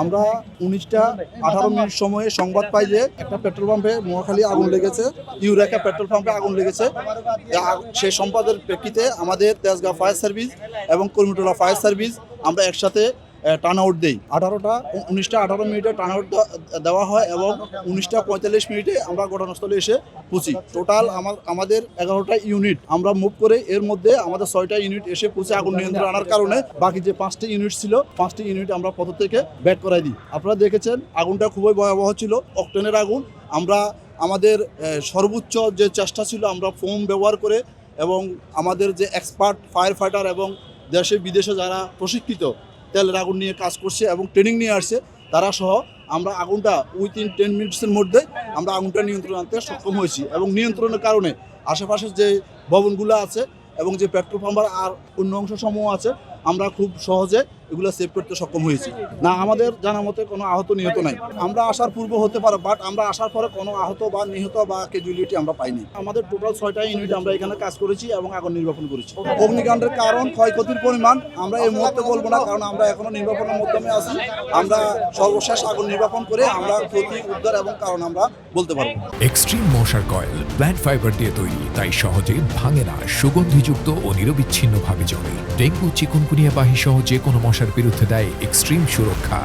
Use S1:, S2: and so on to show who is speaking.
S1: আমরা 19টা 18 মিনিট সময়ে সংবাদ পাই যে একটা পেট্রোল পাম্পে মহাখালী আগুন লেগেছে, ইউরেকা পেট্রোল পাম্পে আগুন লেগেছে। সেই সংবাদের প্রেক্ষিতে আমাদের তেজগাঁও ফায়ার সার্ভিস এবং কর্মীটোলা ফায়ার সার্ভিস আমরা একসাথে টার্ন আউট দিই। 19টা 18 মিনিটে টার্ন আউট দেওয়া হয় এবং 19টা 45 মিনিটে আমরা ঘটনাস্থলে এসে পৌঁছি। টোটাল আমাদের 11টা ইউনিট আমরা মুভ করে, এর মধ্যে আমাদের 6টা ইউনিট এসে পৌঁছে আগুন নিয়ন্ত্রণ আনার কারণে বাকি যে 5টি ইউনিট ছিল 5টি ইউনিট আমরা পথ থেকে ব্যাক করাই দিই। আপনারা দেখেছেন আগুনটা খুবই ভয়াবহ ছিল, অকটেনের আগুন। আমরা আমাদের সর্বোচ্চ যে চেষ্টা ছিল আমরা ফোম ব্যবহার করে এবং আমাদের যে এক্সপার্ট ফায়ার ফাইটার এবং দেশে বিদেশে যারা প্রশিক্ষিত তেলের আগুন নিয়ে কাজ করছে এবং ট্রেনিং নিয়ে আসছে তারা সহ আমরা আগুনটা উইথিন 10 মিনিটসের মধ্যে আমরা আগুনটা নিয়ন্ত্রণ আনতে সক্ষম হয়েছি। এবং নিয়ন্ত্রণের কারণে আশেপাশের যে ভবনগুলো আছে এবং যে পেট্রোল পাম্পের আর অন্য অংশসমূহ আছে আমরা খুব সহজে এগুলো সেভ করতে সক্ষম হয়েছি। না, আমাদের জানা মতে কোনো আহত নিহত নাই। আমরা আসার পূর্ব হতে পারে, বাট আমরা আসার পরে কোনো আহত বা নিহত বা ক্যাজুয়ালিটি আমরা পাইনি। আমাদের টোটাল 6টা ইউনিট আমরা এখানে কাজ করেছি এবং আগুন নির্বাপন করেছি। অগ্নিকাণ্ডের কারণ, ক্ষয়ক্ষতির পরিমাণ আমরা এই মুহূর্তে বলবো না, কারণ আমরা এখনো নির্বাপনের মাধ্যমে আছি। আমরা সর্বশেষ আগুন নির্বাপন করে আমরা ক্ষতি, উদ্ধার এবং কারণ আমরা বলতে পারবো।
S2: এক্সট্রিম মশার কয়েল প্ল্যান্ট ফাইবার দিয়ে তৈরি, তাই সহজে ভাঙে না, সুগন্ধিযুক্ত ও নিরবিচ্ছিন্নভাবে জ্বলে। ডেঙ্গু, চিকুনগুনিয়া বাহি সহ যে কোনো মশার বিরুদ্ধে দেয় এক্সট্রিম সুরক্ষা।